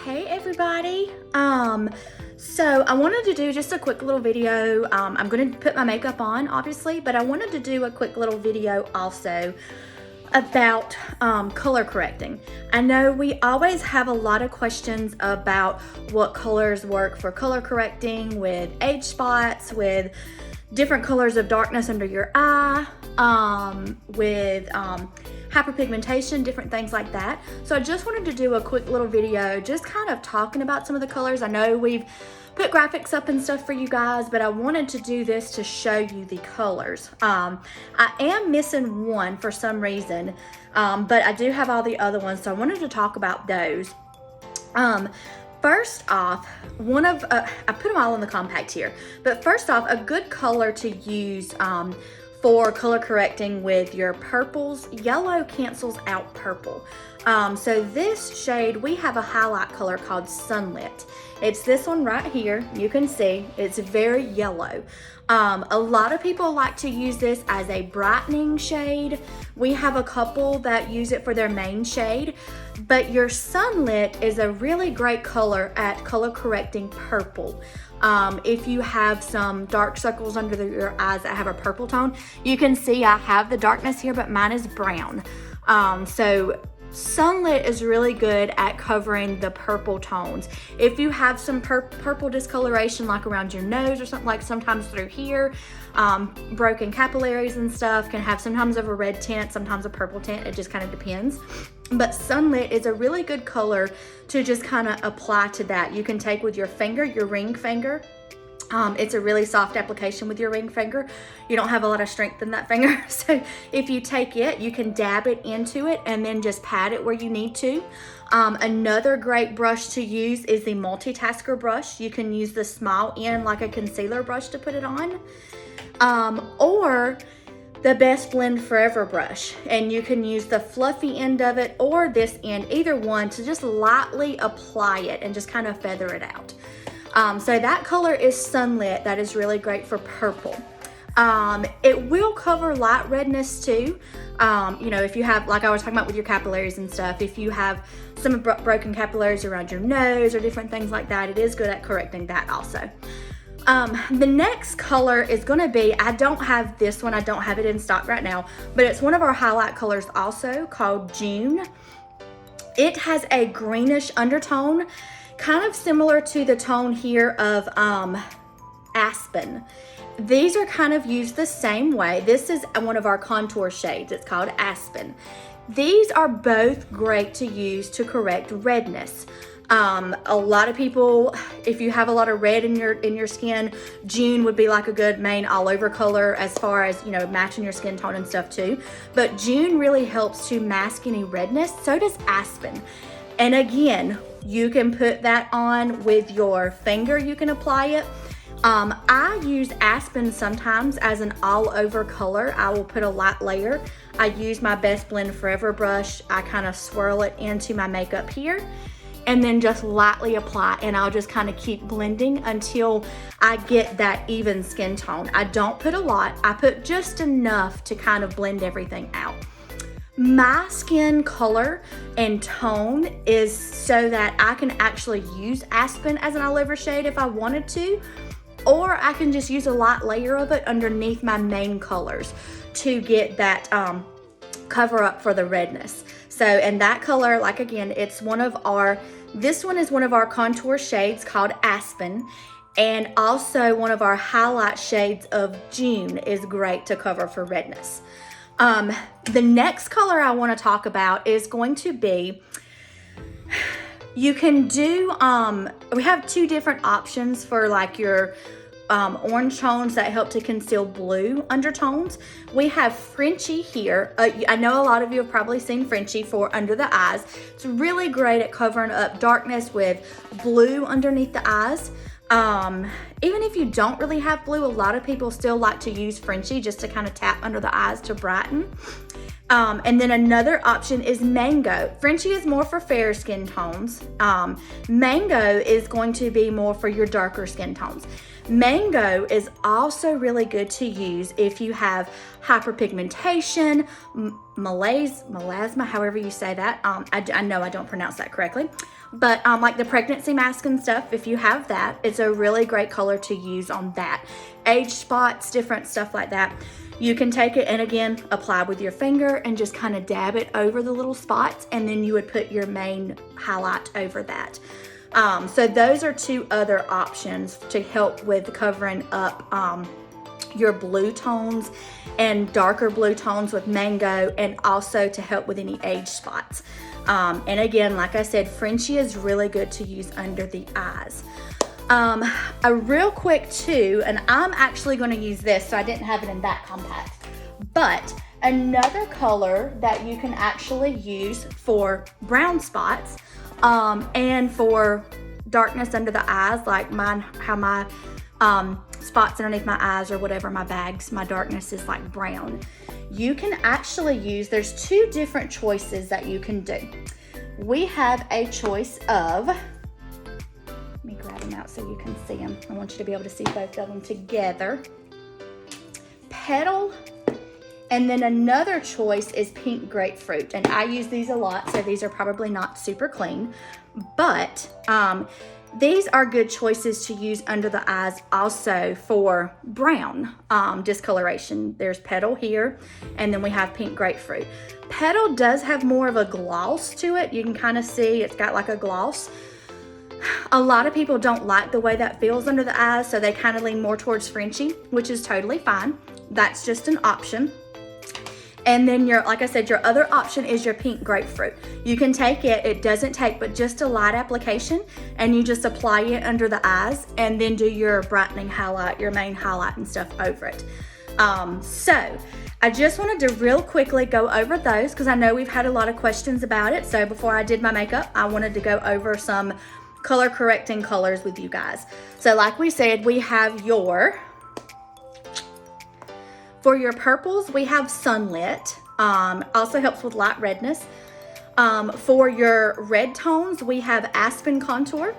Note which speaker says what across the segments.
Speaker 1: Hey everybody. So I wanted to do just a quick little video. I'm going to put my makeup on, obviously, but I wanted to do a quick little video also about color correcting. I know we always have a lot of questions about what colors work for color correcting with age spots, with different colors of darkness under your eye, with hyperpigmentation, different things like that. So I just wanted to do a quick little video just kind of talking about some of the colors. I know we've put graphics up and stuff for you guys, but I wanted to do this to show you the colors. I am missing one for some reason, but I do have all the other ones, so I wanted to talk about those. First off, I put them all in the compact here, but first off, a good color to use for color correcting with your purples, yellow cancels out purple. So this shade, we have a highlight color called Sunlit. It's this one right here. You can see it's very yellow. A lot of people like to use this as a brightening shade. We have a couple that use it for their main shade, but your Sunlit is a really great color at color correcting purple. If you have some dark circles under your eyes that have a purple tone, you can see I have the darkness here, but mine is brown. So Sunlit is really good at covering the purple tones. If you have some purple discoloration like around your nose or something, like sometimes through here, broken capillaries and stuff can have sometimes of a red tint, sometimes a purple tint. It just kind of depends. But Sunlit is a really good color to just kind of apply to that. You can take with your finger, your ring finger. It's a really soft application with your ring finger. You don't have a lot of strength in that finger. So if you take it, you can dab it into it and then just pat it where you need to. Another great brush to use is the multitasker brush. You can use the small end like a concealer brush to put it on. Or the Best Blend Forever brush. And you can use the fluffy end of it or this end, either one, to just lightly apply it and just kind of feather it out. So that color is Sunlit. That is really great for purple. It will cover light redness too. You know, if you have, like I was talking about with your capillaries and stuff, if you have some broken capillaries around your nose or different things like that, it is good at correcting that also. The next color is going to be, I don't have this one, I don't have it in stock right now, but it's one of our highlight colors also, called June. It has a greenish undertone, kind of similar to the tone here of Aspen. These are kind of used the same way. This is one of our contour shades. It's called Aspen. These are both great to use to correct redness. A lot of people, if you have a lot of red in your skin, June would be like a good main all over color as far as, you know, matching your skin tone and stuff too. But June really helps to mask any redness. So does Aspen. And again, you can put that on with your finger. You can apply it. I use Aspen sometimes as an all over color. I will put a light layer. I use my Best Blend Forever brush. I kind of swirl it into my makeup here and then just lightly apply, and I'll just kind of keep blending until I get that even skin tone. I don't put a lot. I put just enough to kind of blend everything out. My skin color and tone is so that I can actually use Aspen as an all over shade if I wanted to, or I can just use a light layer of it underneath my main colors to get that cover up for the redness. So, and that color, like again, it's one of our, this one is one of our contour shades called Aspen, and also one of our highlight shades of June is great to cover for redness. The next color I want to talk about is going to be, you can do, we have two different options for like your orange tones that help to conceal blue undertones. We have Frenchie here. I know a lot of you have probably seen Frenchie for under the eyes. It's really great at covering up darkness with blue underneath the eyes. Even if you don't really have blue, a lot of people still like to use Frenchie just to kind of tap under the eyes to brighten. And then another option is Mango. Frenchie is more for fair skin tones. Mango is going to be more for your darker skin tones. Mango is also really good to use if you have hyperpigmentation, melasma, however you say that. I know I don't pronounce that correctly, but like the pregnancy mask and stuff, if you have that, it's a really great color to use on that. Age spots, different stuff like that. You can take it and again, apply with your finger and just kind of dab it over the little spots, and then you would put your main highlight over that. So those are two other options to help with covering up your blue tones and darker blue tones with Mango, and also to help with any age spots. And again, like I said, Frenchie is really good to use under the eyes. A real quick too, and I'm actually going to use this, so I didn't have it in that compact, but another color that you can actually use for brown spots and for darkness under the eyes, like mine, how my spots underneath my eyes or whatever, my bags, my darkness is like brown. You can actually use, there's two different choices that you can do. We have a choice of, let me grab them out so you can see them. I want you to be able to see both of them together. Petal. And then another choice is pink grapefruit. And I use these a lot, so these are probably not super clean. But these are good choices to use under the eyes also for brown discoloration. There's Petal here, and then we have pink grapefruit. Petal does have more of a gloss to it. You can kind of see it's got like a gloss. A lot of people don't like the way that feels under the eyes, so they kind of lean more towards Frenchie, which is totally fine. That's just an option. And then like I said, your other option is your pink grapefruit. You can take it, it doesn't take but just a light application, and you just apply it under the eyes and then do your brightening highlight, your main highlight and stuff over it. So I just wanted to real quickly go over those because I know we've had a lot of questions about it. So before I did my makeup, I wanted to go over some color correcting colors with you guys. So like we said, we have for your purples, we have Sunlit. Also helps with light redness. For your red tones, we have Aspen Contour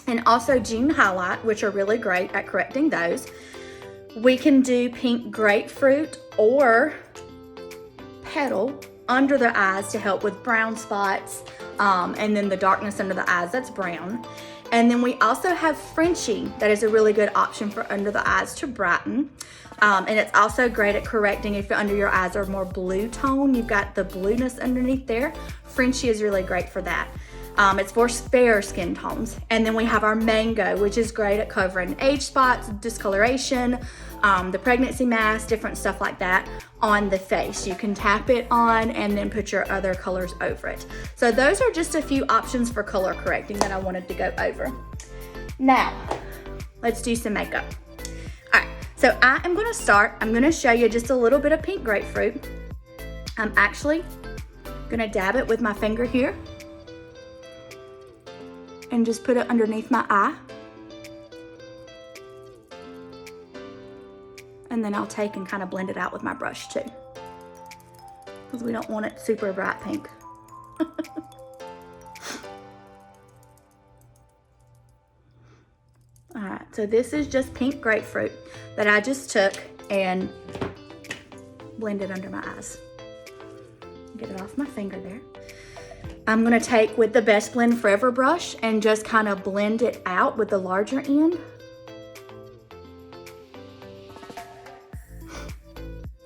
Speaker 1: and also June Highlight, which are really great at correcting those. We can do pink grapefruit or Petal under the eyes to help with brown spots, and then the darkness under the eyes, that's brown. And then we also have Frenchie, that is a really good option for under the eyes to brighten. And it's also great at correcting if under your eyes are more blue tone, you've got the blueness underneath there. Frenchie is really great for that. It's for fair skin tones. And then we have our Mango, which is great at covering age spots, discoloration, the pregnancy mask, different stuff like that on the face. You can tap it on and then put your other colors over it. So those are just a few options for color correcting that I wanted to go over. Now, let's do some makeup. All right, so I am gonna start, I'm gonna show you just a little bit of pink grapefruit. I'm actually gonna dab it with my finger here and just put it underneath my eye. And then I'll take and kind of blend it out with my brush too, because we don't want it super bright pink. All right, so this is just pink grapefruit that I just took and blended under my eyes. Get it off my finger there. I'm gonna take with the Best Blend Forever brush and just kind of blend it out with the larger end.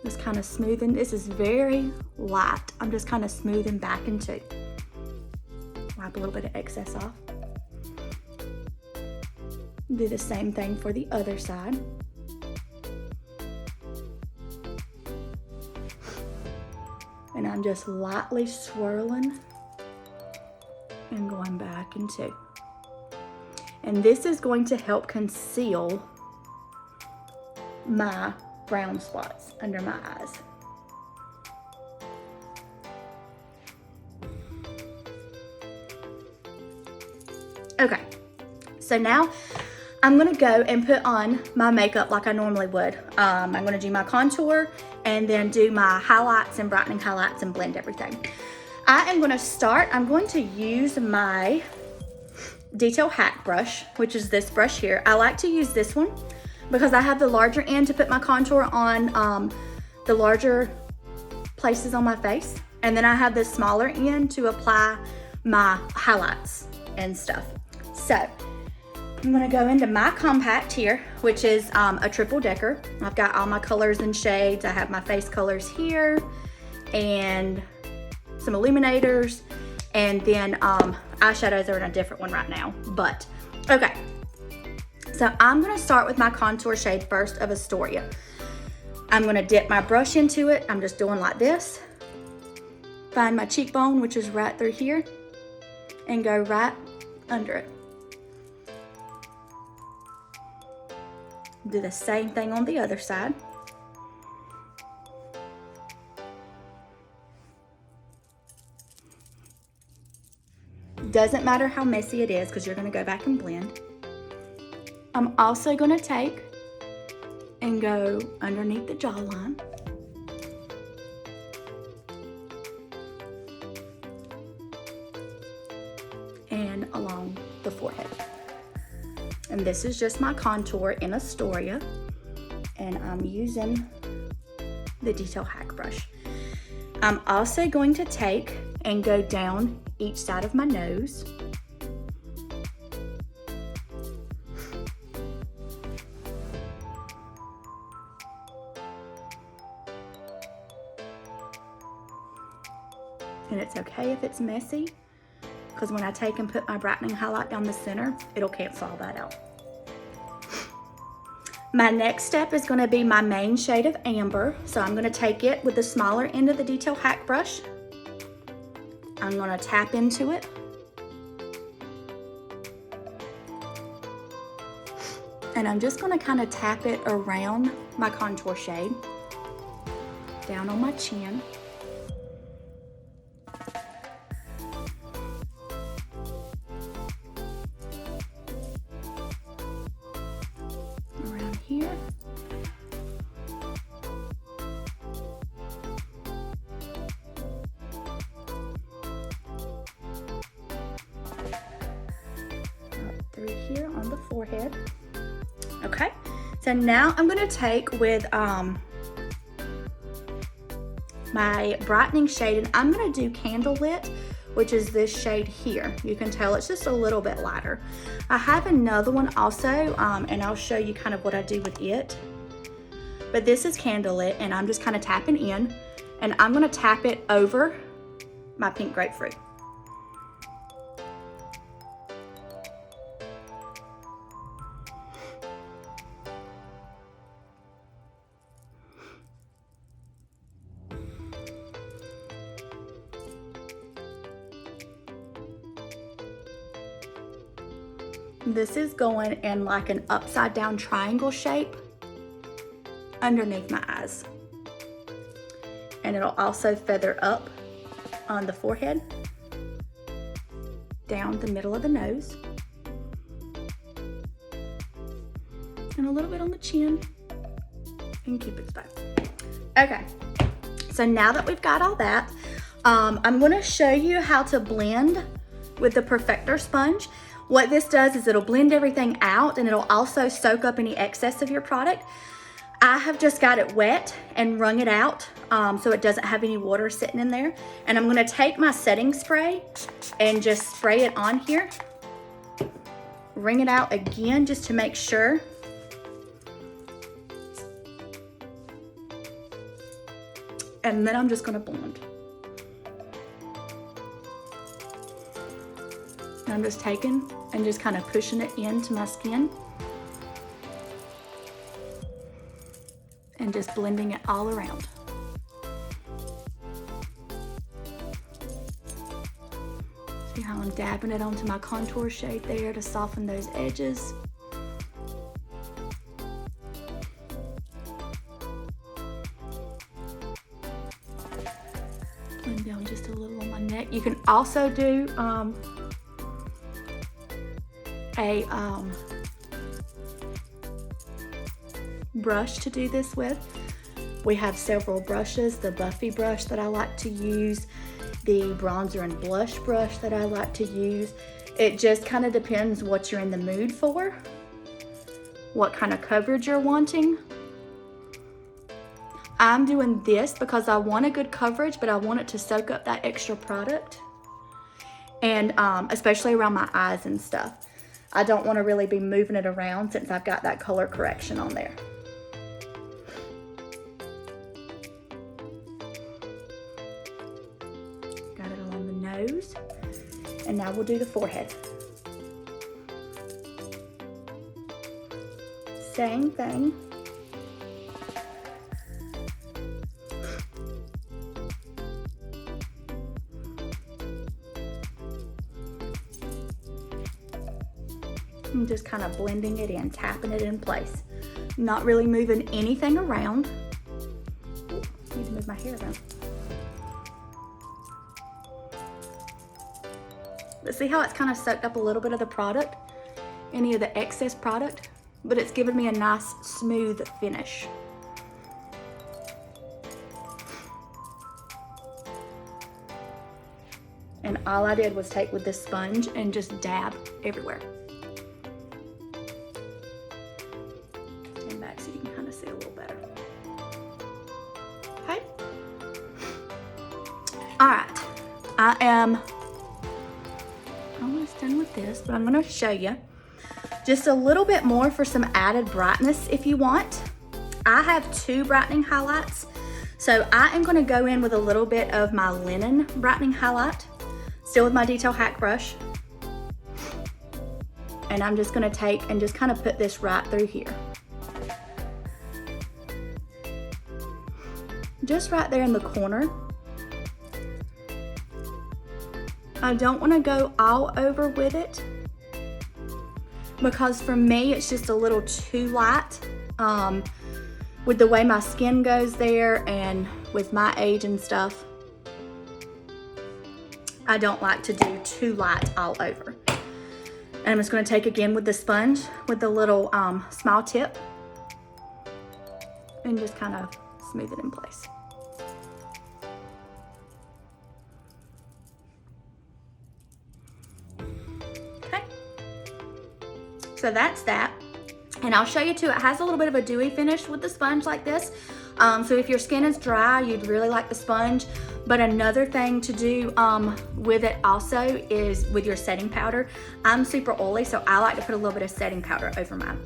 Speaker 1: Just kind of smoothing. This is very light. I'm just kind of smoothing back into. Wipe a little bit of excess off. Do the same thing for the other side. And I'm just lightly swirling and going back into. And this is going to help conceal my brown spots under my eyes. Okay, so now I'm gonna go and put on my makeup like I normally would. I'm gonna do my contour and then do my highlights and brightening highlights and blend everything. I am gonna start, I'm going to use my detail hack brush, which is this brush here. I like to use this one because I have the larger end to put my contour on the larger places on my face. And then I have this smaller end to apply my highlights and stuff. So I'm gonna go into my compact here, which is a triple decker. I've got all my colors and shades. I have my face colors here and some illuminators, and then eyeshadows are in a different one right now, but okay. So I'm gonna start with my contour shade first of Astoria. I'm gonna dip my brush into it. I'm just doing like this. Find my cheekbone, which is right through here, and go right under it. Do the same thing on the other side. Doesn't matter how messy it is because you're gonna go back and blend. I'm also gonna take and go underneath the jawline. And along the forehead. And this is just my contour in Astoria, and I'm using the detail hack brush. I'm also going to take and go down each side of my nose. And it's okay if it's messy, because when I take and put my brightening highlight down the center, it'll cancel all that out. My next step is gonna be my main shade of amber. So I'm gonna take it with the smaller end of the detail hack brush. I'm gonna tap into it. And I'm just gonna kind of tap it around my contour shade, down on my chin. Around here. Through here on the forehead. Okay, so now I'm gonna take with my brightening shade, and I'm gonna do Candlelit, which is this shade here. You can tell it's just a little bit lighter. I have another one also, and I'll show you kind of what I do with it. But this is Candlelit, and I'm just kind of tapping in, and I'm gonna tap it over my pink grapefruit. This is going in like an upside down triangle shape underneath my eyes. And it'll also feather up on the forehead, down the middle of the nose, and a little bit on the chin and Cupid's bow. Okay, so now that we've got all that, I'm gonna show you how to blend with the Perfector sponge. What this does is it'll blend everything out, and it'll also soak up any excess of your product. I have just got it wet and wrung it out so it doesn't have any water sitting in there. And I'm gonna take my setting spray and just spray it on here. Wring it out again just to make sure. And then I'm just gonna blend. And I'm just taking and just kind of pushing it into my skin and just blending it all around. See how I'm dabbing it onto my contour shade there to soften those edges. Blend down just a little on my neck. You can also do a brush to do this with. We have several brushes, the Buffy brush that I like to use, the bronzer and blush brush that I like to use, It just kind of depends what you're in the mood for, what kind of coverage you're wanting. I'm doing this because I want a good coverage, but I want it to soak up that extra product. And especially around my eyes and stuff. I don't want to really be moving it around since I've got that color correction on there. Got it along the nose. And now we'll do the forehead. Same thing. I'm just kind of blending it in, tapping it in place. Not really moving anything around. Ooh, need to move my hair around. But see how it's kind of soaked up a little bit of the product? Any of the excess product? But it's given me a nice smooth finish. And all I did was take with this sponge and just dab everywhere. Stand back so you can kind of see a little better. Okay. All right, I am almost done with this, but I'm gonna show you just a little bit more for some added brightness if you want. I have 2 brightening highlights. So I am gonna go in with a little bit of my linen brightening highlight, still with my detail hack brush. And I'm just gonna take and just kind of put this right through here. Just right there in the corner. I don't wanna go all over with it because for me, it's just a little too light. With the way my skin goes there and with my age and stuff, I don't like to do too light all over. And I'm just gonna take again with the sponge with the little small tip and just kind of smooth it in place. Okay, so that's that. And I'll show you too, it has a little bit of a dewy finish with the sponge like this. So if your skin is dry, you'd really like the sponge. But another thing to do with it also is with your setting powder. I'm super oily, so I like to put a little bit of setting powder over mine.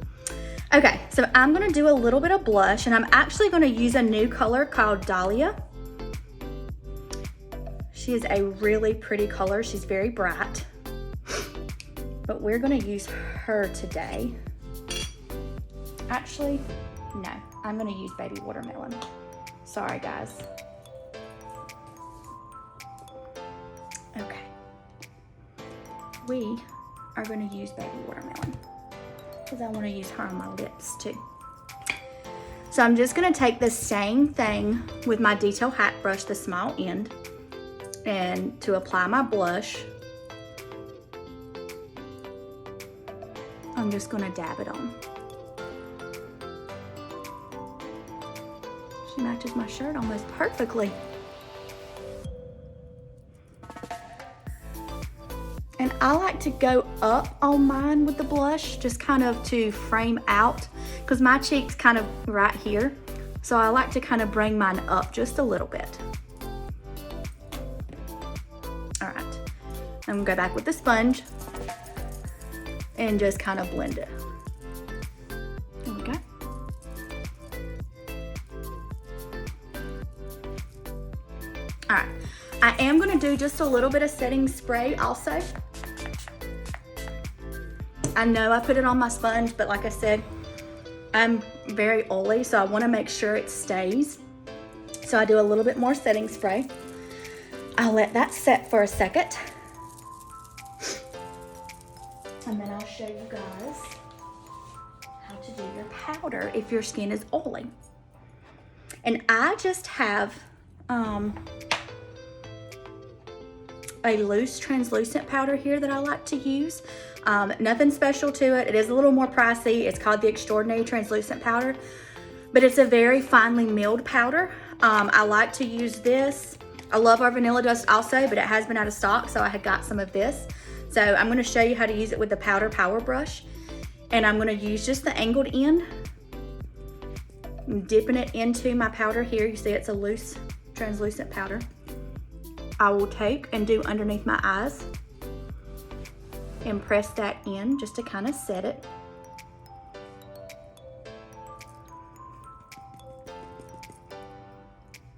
Speaker 1: Okay, so I'm gonna do a little bit of blush, and I'm actually gonna use a new color called Dahlia. She is a really pretty color. She's very bright. But we're gonna use her today. Actually, no, I'm gonna use Baby Watermelon. Sorry, guys. Okay. We are gonna use Baby Watermelon because I wanna use her on my lips too. So I'm just gonna take the same thing with my detail hack brush, the small end, and to apply my blush, I'm just gonna dab it on. She matches my shirt almost perfectly. And I like to go up on mine with the blush, just kind of to frame out, because my cheek's kind of right here. So I like to kind of bring mine up just a little bit. All right, I'm gonna go back with the sponge and just kind of blend it. There we go. All right, I am gonna do just a little bit of setting spray also. I know I put it on my sponge, but like I said, I'm very oily, so I wanna make sure it stays. So I do a little bit more setting spray. I'll let that set for a second. And then I'll show you guys how to do your powder if your skin is oily. And I just have a loose translucent powder here that I like to use. Nothing special to it. It is a little more pricey. It's called the Extraordinary Translucent Powder, but it's a very finely milled powder. I like to use this. I love our vanilla dust also, but it has been out of stock, so I had got some of this. So I'm gonna show you how to use it with the powder power brush. And I'm gonna use just the angled end. I'm dipping it into my powder here. You see it's a loose, translucent powder. I will take and do underneath my eyes and press that in just to kind of set it.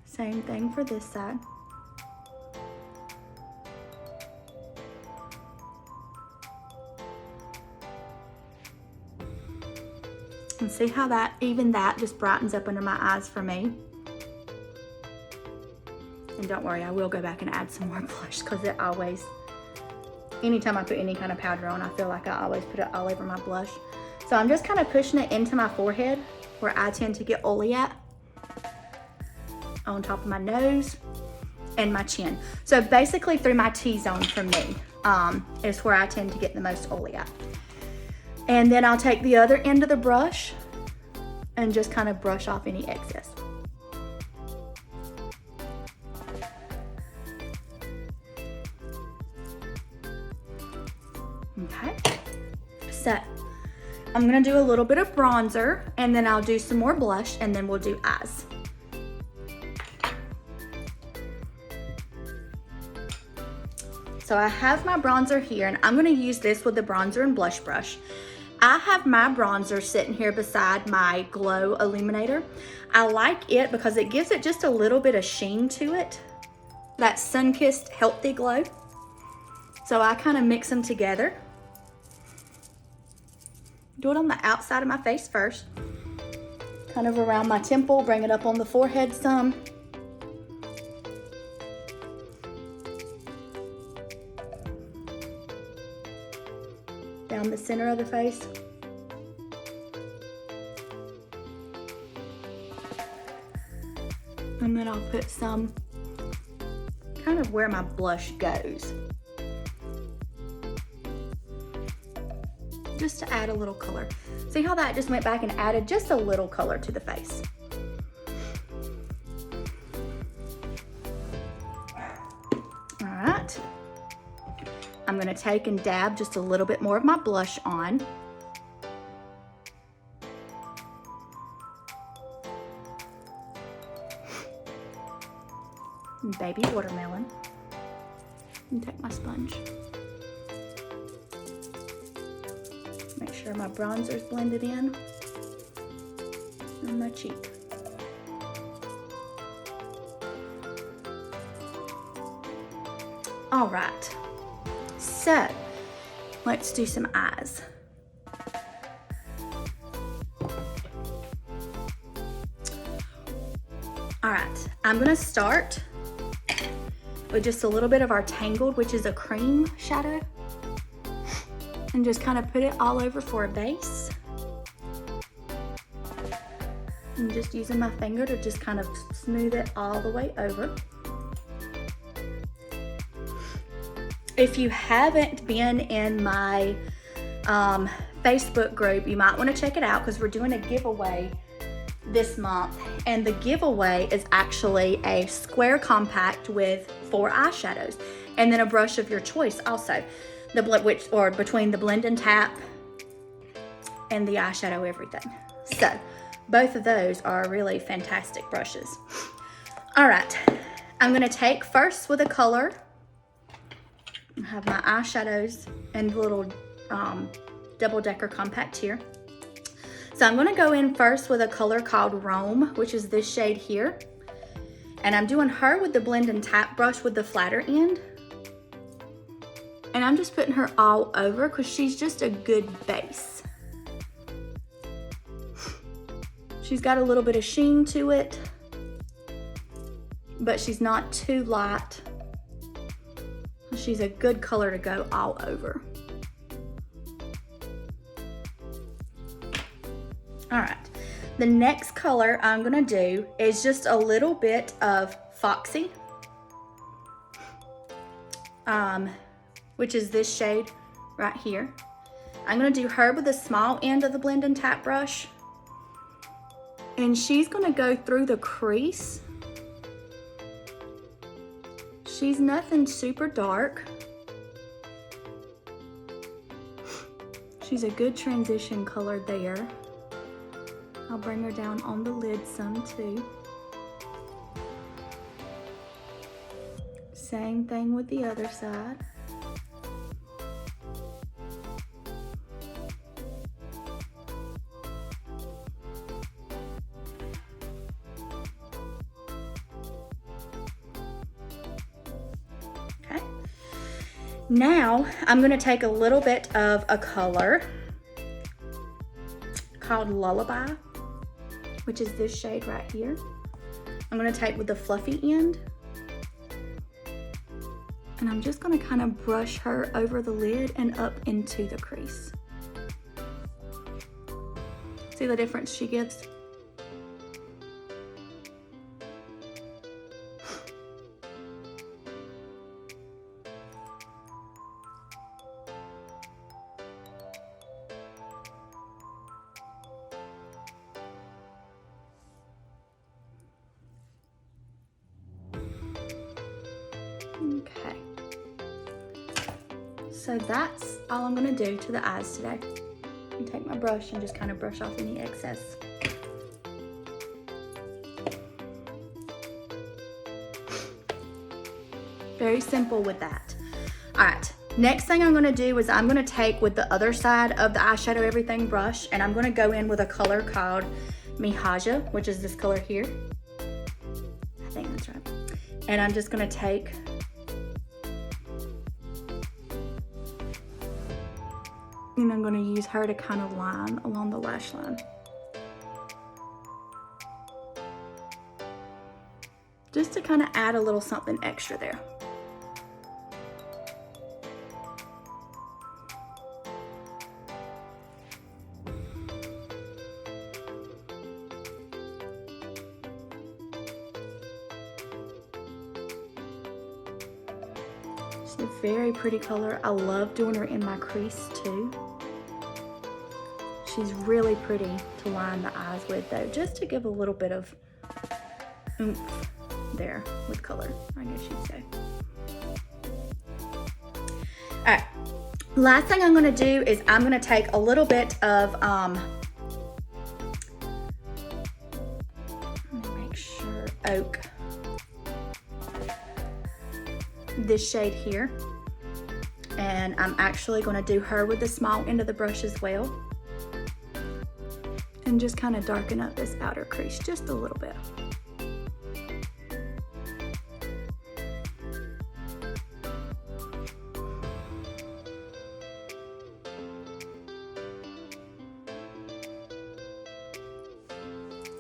Speaker 1: Same thing for this side. And see how that, even that just brightens up under my eyes for me. And don't worry, I will go back and add some more blush because it always, anytime I put any kind of powder on, I feel like I always put it all over my blush. So I'm just kind of pushing it into my forehead where I tend to get oily at, on top of my nose and my chin. So basically through my T-zone for me is where I tend to get the most oily at. And then I'll take the other end of the brush and just kind of brush off any excess. Okay, so I'm gonna do a little bit of bronzer and then I'll do some more blush and then we'll do eyes. So I have my bronzer here and I'm gonna use this with the bronzer and blush brush. I have my bronzer sitting here beside my Glow Illuminator. I like it because it gives it just a little bit of sheen to it. That sun-kissed healthy glow. So I kind of mix them together. Do it on the outside of my face first. Kind of around my temple, bring it up on the forehead some. Down the center of the face. And then I'll put some kind of where my blush goes. Just to add a little color. See how that just went back and added just a little color to the face. All right. I'm gonna take and dab just a little bit more of my blush on. And baby watermelon. And take my sponge. Make sure my bronzer's blended in on my cheek. All right. So, let's do some eyes. All right, I'm gonna start with just a little bit of our Tangled, which is a cream shadow, and just kind of put it all over for a base. And just using my finger to just kind of smooth it all the way over. If you haven't been in my Facebook group, you might want to check it out because we're doing a giveaway this month. And the giveaway is actually a square compact with 4 eyeshadows and then a brush of your choice also. Between the blend and tap and the eyeshadow everything. So both of those are really fantastic brushes. All right, I'm gonna take first with a color. I have my eyeshadows and the little double-decker compact here. So I'm gonna go in first with a color called Rome, which is this shade here. And I'm doing her with the blend and tap brush with the flatter end. And I'm just putting her all over because she's just a good base. She's got a little bit of sheen to it, but she's not too light. She's a good color to go all over. All right, the next color I'm gonna do is just a little bit of Foxy, which is this shade right here. I'm gonna do her with the small end of the blend and tap brush. And she's gonna go through the crease. She's nothing super dark. She's a good transition color there. I'll bring her down on the lid some too. Same thing with the other side. Okay. Now I'm going to take a little bit of a color called Lullaby, which is this shade right here. I'm going to take with the fluffy end, and I'm just going to kind of brush her over the lid and up into the crease. See the difference she gives? Okay, so that's all I'm going to do to the eyes today. And take my brush and just kind of brush off any excess. Very simple with that. All right, next thing I'm going to do is I'm going to take with the other side of the eyeshadow everything brush, and I'm going to go in with a color called Mihaja, which is this color here. I think that's right. And I'm just going to take and I'm going to use her to kind of line along the lash line. Just to kind of add a little something extra there. It's a very pretty color. I love doing her in my crease too. She's really pretty to line the eyes with though, just to give a little bit of oomph there with color, I guess you'd say. All right, last thing I'm gonna do is I'm gonna take a little bit of, let me make sure, Oak. This shade here. And I'm actually gonna do her with the small end of the brush as well. And just kind of darken up this outer crease just a little bit.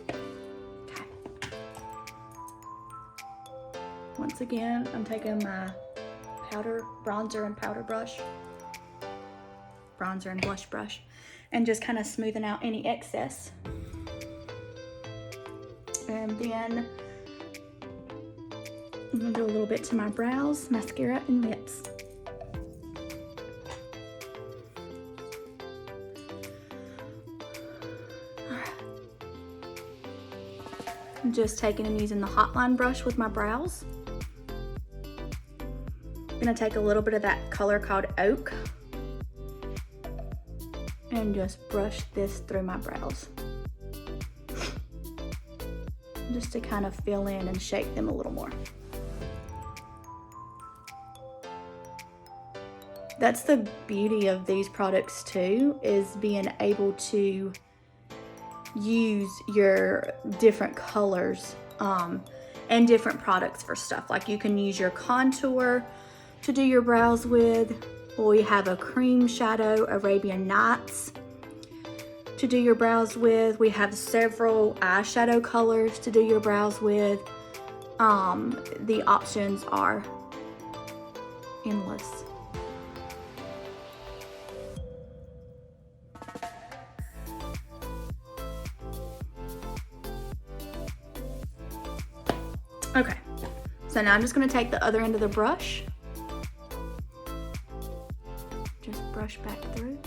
Speaker 1: Okay. Once again, I'm taking my bronzer and blush brush, and just kind of smoothing out any excess. And then I'm gonna do a little bit to my brows, mascara, and lips. All right. I'm just taking and using the hotline brush with my brows. I'm gonna take a little bit of that color called Oak and just brush this through my brows. Just to kind of fill in and shape them a little more. That's the beauty of these products too, is being able to use your different colors and different products for stuff. Like you can use your contour to do your brows with, or we have a cream shadow, Arabian Nights, to do your brows with. We have several eyeshadow colors to do your brows with. The options are endless. Okay, so now I'm just going to take the other end of the brush, just brush back through.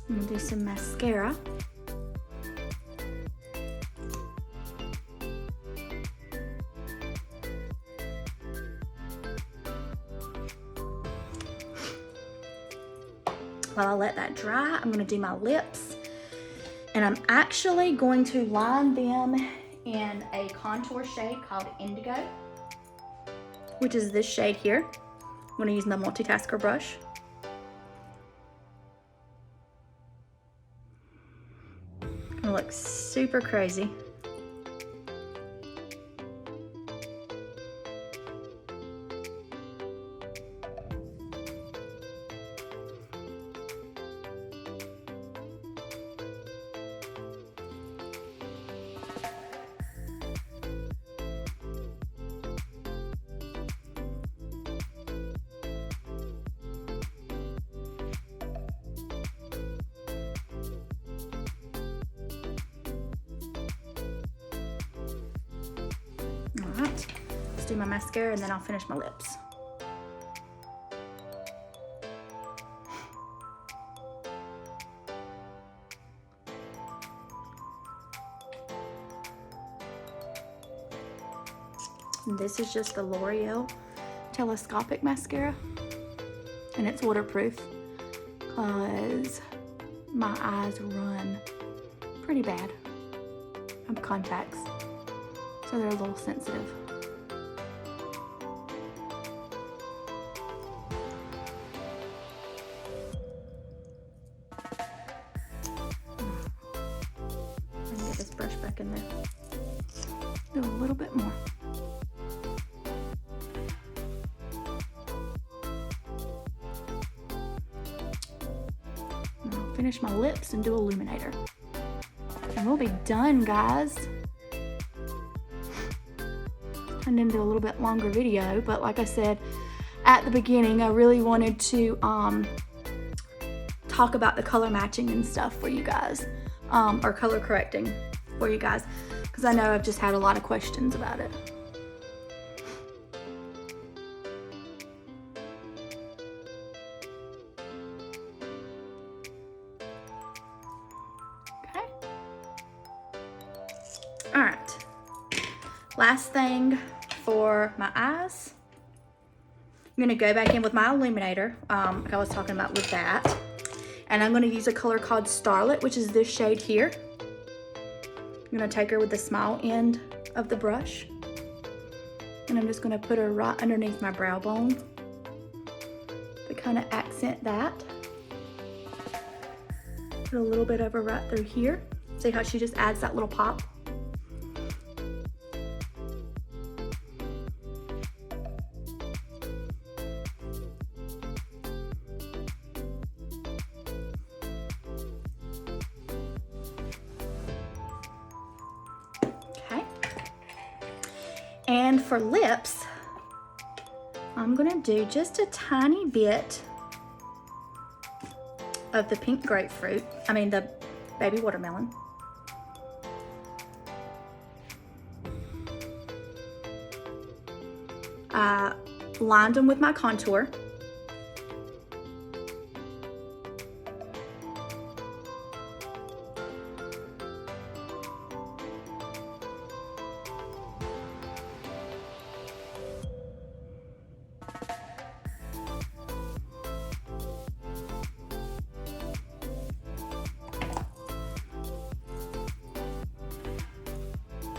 Speaker 1: I'm gonna do some mascara. While I let that dry, I'm gonna do my lips. And I'm actually going to line them in a contour shade called Indigo, which is this shade here. I'm gonna use my multitasker brush. It looks super crazy. All right, let's do my mascara and then I'll finish my lips. And this is just the L'Oreal telescopic mascara, and it's waterproof because my eyes run pretty bad. I have contacts, so they're a little sensitive. Let me get this brush back in there. Do a little bit more. And I'll finish my lips and do illuminator. And we'll be done, guys. Turned into a little bit longer video, but like I said at the beginning, I really wanted to talk about the color matching and stuff for you guys, or color correcting for you guys, because I know I've just had a lot of questions about it. Okay. All right. Last thing for my eyes, I'm gonna go back in with my illuminator, like I was talking about with that. And I'm gonna use a color called Starlit, which is this shade here. I'm gonna take her with the small end of the brush. And I'm just gonna put her right underneath my brow bone to kind of accent that. Put a little bit of her right through here. See how she just adds that little pop? And for lips, I'm gonna do just a tiny bit of the pink grapefruit, the baby watermelon. I lined them with my contour.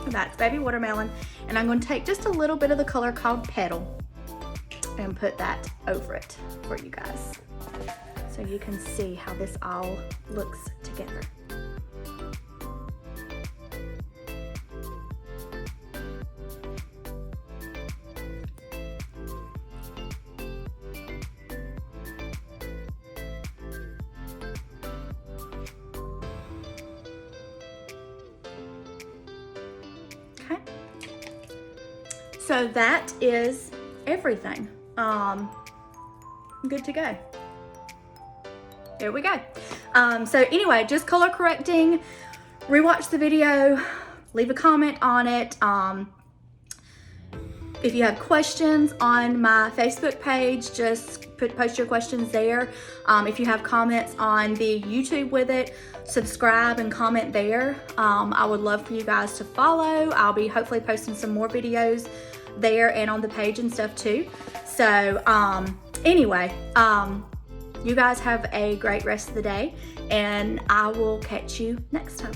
Speaker 1: That's baby watermelon, and I'm going to take just a little bit of the color called Petal and put that over it for you guys so you can see how this all looks together. Okay, so that is everything. Good to go. There we go. So anyway, just color correcting. Rewatch the video, leave a comment on it. If you have questions on my Facebook page, just post your questions there. If you have comments on the YouTube with it, subscribe and comment there. I would love for you guys to follow. I'll be hopefully posting some more videos there and on the page and stuff too. So anyway, You guys have a great rest of the day, and I will catch you next time.